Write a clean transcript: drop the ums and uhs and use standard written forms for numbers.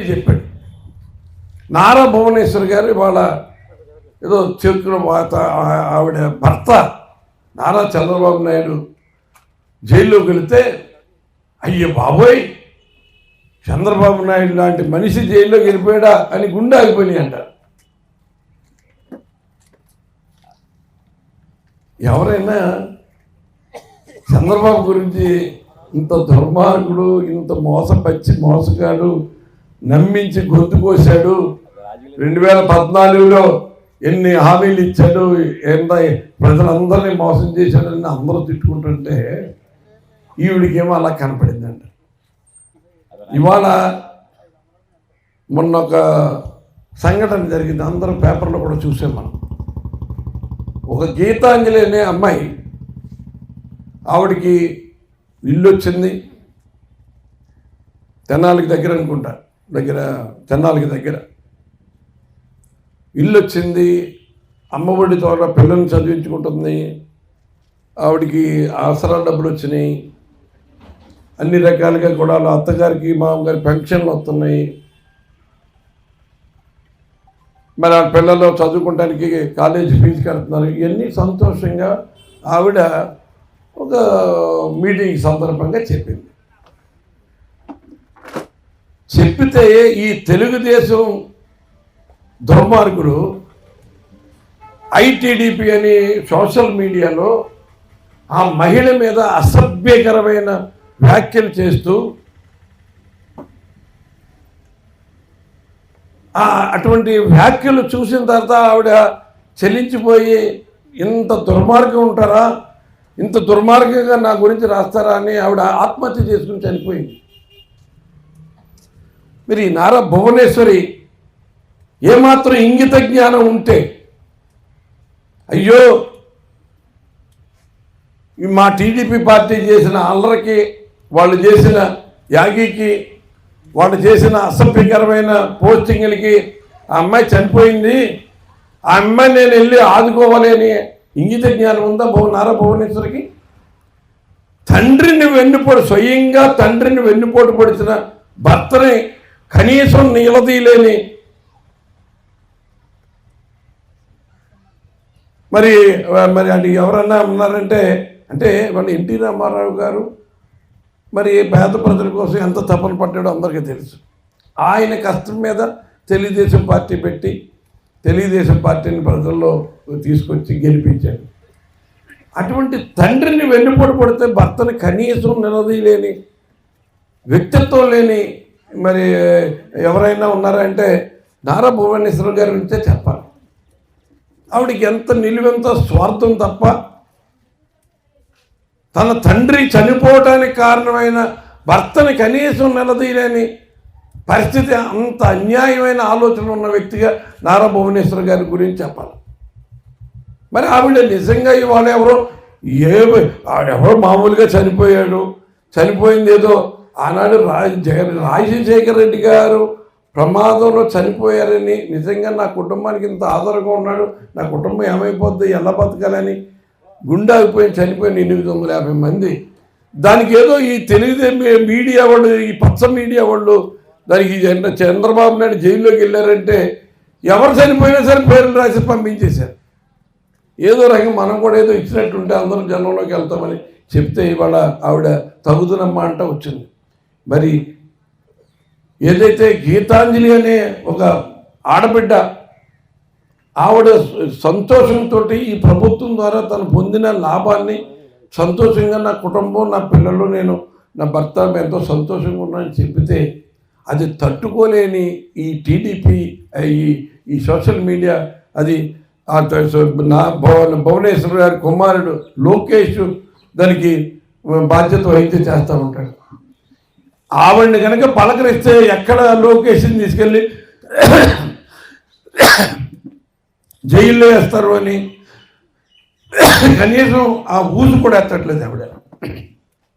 చెప్పాడు. నారా భువనేశ్వర్ గారు ఇవాళ ఏదో చెక్కుల వాత ఆవిడ భర్త నారా చంద్రబాబు నాయుడు జైల్లోకి వెళితే అయ్యో బాబోయ్ చంద్రబాబు నాయుడు లాంటి మనిషి జైల్లోకి వెళ్ళిపోయాడా అని గుండె ఆగిపోయినాయి అంట. ఎవరైనా చంద్రబాబు గురించి ఇంత దుర్మార్గుడు, ఇంత మోసగాడు, నమ్మించి గొంతు కోశాడు, 2014లో ఎన్ని హామీలు ఇచ్చాడు, ఎంత ప్రజలందరినీ మోసం చేశాడని అందరూ తిట్టుకుంటుంటే ఈవిడికేమో అలా కనపడిందంట. ఇవాళ మొన్న ఒక సంఘటన జరిగింది, అందరూ పేపర్లో కూడా చూసాం మనం. ఒక గీతాంజలి అనే అమ్మాయి, ఆవిడికి ఇల్లు వచ్చింది తెనాలికి దగ్గర అనుకుంటా, తెనాలికి దగ్గర ఇల్లు వచ్చింది, అమ్మఒడి ద్వారా పిల్లల్ని చదివించుకుంటుంది, ఆవిడికి ఆసరా డబ్బులు వచ్చినాయి, అన్ని రకాలుగా కూడా అత్తగారికి మామగారి పెన్షన్లు వస్తున్నాయి, మరి ఆ పిల్లలు చదువుకోవడానికి కాలేజీ ఫీజు కడుతున్నారు. ఇవన్నీ సంతోషంగా ఆవిడ ఒక మీటింగ్ సందర్భంగా చెప్పితే ఈ తెలుగుదేశం దుర్మార్గుడు ఐటీడీపీ అని సోషల్ మీడియాలో ఆ మహిళ మీద అసభ్యకరమైన వ్యాఖ్యలు చేస్తూ అటువంటి వ్యాఖ్యలు చూసిన తర్వాత ఆవిడ చెల్లించిపోయి ఇంత దుర్మార్గం ఉంటారా, ఇంత దుర్మార్గంగా నా గురించి రాస్తారా అని ఆవిడ ఆత్మహత్య చేసుకుని చనిపోయింది. మరి నారా భువనేశ్వరి ఏమాత్రం ఇంగిత జ్ఞానం ఉంటే, అయ్యో మా టీడీపీ పార్టీ చేసిన అల్లరికి, వాళ్ళు చేసిన యాగికి, వాళ్ళు చేసిన అసభ్యకరమైన పోస్టింగ్లకి ఆ అమ్మాయి చనిపోయింది, ఆ అమ్మాయి నేను వెళ్ళి ఆదుకోవాలి అని ఇంగిత జ్ఞానం ఉందా నారా భువనేశ్వరికి? స్వయంగా తండ్రిని వెన్నుపోటు పొడిచిన భర్తని కనీసం నిలదీయలేని మరి అది ఎవరన్నా ఉన్నారంటే, అంటే వాళ్ళు ఎన్టీ రామారావు గారు మరి పేద ప్రజల కోసం ఎంత తపన పడ్డాడో అందరికీ తెలుసు. ఆయన కష్టం మీద తెలుగుదేశం పార్టీ పెట్టి తెలుగుదేశం పార్టీని ప్రజల్లో తీసుకొచ్చి గెలిపించాడు. అటువంటి తండ్రిని వెన్నుపోటు పడితే భర్తని కనీసం నిలదీయలేని వ్యక్తిత్వం లేని మరి ఎవరైనా ఉన్నారంటే నారా భువనేశ్వర్ గారి నుంచే చెప్పాలి. ఆవిడికి ఎంత నిలువెంత స్వార్థం తప్ప తన తండ్రి చనిపోవటానికి కారణమైన భర్తని కనీసం నిలదీయలేని పరిస్థితి, అంత అన్యాయమైన ఆలోచన ఉన్న వ్యక్తిగా నారా భువనేశ్వర్ గారి గురించి చెప్పాలి. మరి ఆవిడ నిజంగా ఇవాళ ఎవరో మామూలుగా చనిపోయింది ఏదో ఆనాడు రాజశేఖర రెడ్డి గారు ప్రమాదంలో చనిపోయారని, నిజంగా నా కుటుంబానికి ఇంత ఆధారంగా ఉన్నాడు, నా కుటుంబం ఏమైపోద్ది, ఎలా బతకాలని గుండె ఆగిపోయి చనిపోయిన 850 మంది. దానికి ఏదో ఈ తెలుగుదేశం మీడియా వాళ్ళు, ఈ పచ్చ మీడియా వాళ్ళు దానికి చంద్రబాబు నాయుడు జైల్లోకి వెళ్ళారంటే ఎవరు చనిపోయినా సరే పేర్లు రాసి పంపించేశారు. ఏదో రకంగా మనం కూడా ఏదో ఇచ్చినట్టుంటే అందరం జనంలోకి వెళ్తామని చెప్తే ఇవాళ ఆవిడ తగుదనమ్మా అంట వచ్చింది. మరి ఏదైతే గీతాంజలి అనే ఒక ఆడబిడ్డ ఆవిడ సంతోషంతో ఈ ప్రభుత్వం ద్వారా తను పొందిన లాభాన్ని సంతోషంగా నా కుటుంబం, నా పిల్లలు, నేను, నా భర్త ఎంతో సంతోషంగా ఉన్నానని చెప్పితే అది తట్టుకోలేని ఈ టీడీపీ, ఈ సోషల్ మీడియా, అది నా భువనేశ్వర్ గారి కుమారుడు లోకేష్ దానికి బాధ్యత వహించి చేస్తూ ఉంటాడు. ఆవిడని కనుక పలకరిస్తే ఎక్కడ లోకేష్ని తీసుకెళ్ళి జైల్లో వేస్తారు అని కనీసం ఆ ఊసు కూడా ఎత్తట్లేదు ఆవిడ.